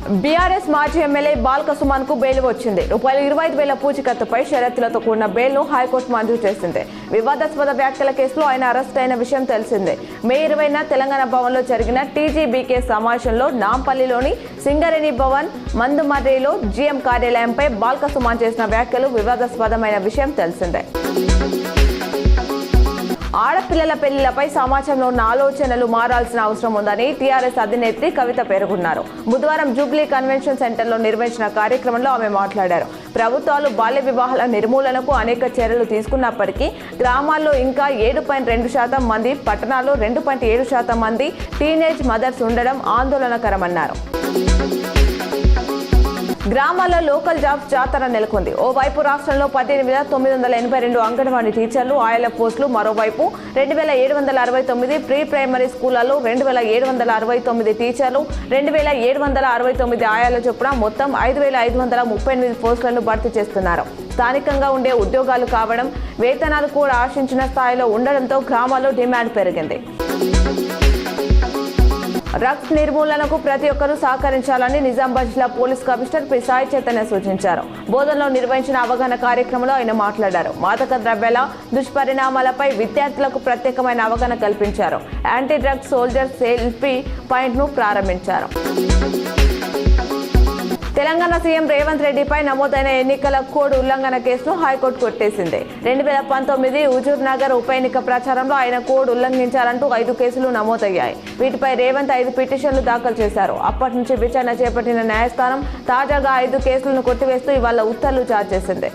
BRS మాజీ MLA Balka Suman కు bail వచ్చింది. ₹25,000 పూచికత్తుపై షరతులతో కూడిన బెయిల్ ను హైకోర్టు మంజూరు చేసింది. వివాదాస్పద వ్యాఖ్యల కేసులో ఆయన అరెస్ట్ అయిన విషయం తెలిసిందే. మే 20న తెలంగాణ భవన్ లో జరిగిన టీజీబీకే సమావేశంలో నాంపల్లిలోని సింగరేణి భవన్ మందుమర్రిలో జీఎం కార్యాలయంపై బాల్క సుమన్ చేసిన వ్యాఖ్యలు వివాదాస్పదమైన విషయం తెలిసిందే. ఆడపిల్లల పెళ్లిలపై సమాజంలో ఉన్న ఆలోచనలు మారాల్సిన అవసరం ఉందని టీఆర్ఎస్ అధినేత్రి కవిత పేర్కొన్నారు. బుధవారం జూబ్లీ కన్వెన్షన్ సెంటర్లో నిర్వహించిన కార్యక్రమంలో ఆమె మాట్లాడారు. ప్రభుత్వాలు బాల్య వివాహాల నిర్మూలనకు అనేక చర్యలు తీసుకున్నప్పటికీ గ్రామాల్లో ఇంకా 7.2% మంది, పట్టణాల్లో 2.7% మంది టీనేజ్ మదర్స్ ఉండడం ఆందోళనకరమన్నారు. గ్రామాల్లో లోకల్ జాబ్స్ జాతర నెలకొంది. ఓవైపు రాష్ట్రంలో 18,982 అంగన్వాడీ టీచర్లు, ఆయల పోస్టులు, మరోవైపు 2,769 ప్రీ ప్రైమరీ స్కూళ్లలో 2,769 టీచర్లు, 2,769 ఆయాల చొప్పున మొత్తం 5,538 పోస్టులను భర్తీ చేస్తున్నారు. స్థానికంగా ఉండే ఉద్యోగాలు కావడం, వేతనాలు కూడా ఆశించిన స్థాయిలో ఉండడంతో గ్రామాల్లో డిమాండ్ పెరిగింది. డ్రగ్స్ నిర్మూలనకు ప్రతి ఒక్కరూ సహకరించాలని నిజామాబాద్ జిల్లా police commissioner P Sai Chaitanya సూచించారు. బోధనలో నిర్వహించిన అవగాహన కార్యక్రమంలో ఆయన మాట్లాడారు. మాదక ద్రవ్యాల దుష్పరిణామాలపై విద్యార్థులకు ప్రత్యేకమైన అవగాహన కల్పించారు. Anti drugs soldier selfie point ను ప్రారంభించారు. తెలంగాణ సీఎం రేవంత్ రెడ్డిపై నమోదైన ఎన్నికల కోడ్ ఉల్లంఘన కేసును హైకోర్టు కొట్టేసింది. 2019 హుజూర్ నగర్ ఉప ఎన్నిక ప్రచారంలో ఆయన కోడ్ ఉల్లంఘించారంటూ 5 కేసులు నమోదయ్యాయి. వీటిపై రేవంత్ 5 పిటిషన్లు దాఖలు చేశారు. అప్పటి నుంచి విచారణ చేపట్టిన న్యాయస్థానం తాజాగా 5 కేసులను కొట్టివేస్తూ ఇవాళ ఉత్తర్వులు జారీ చేసింది.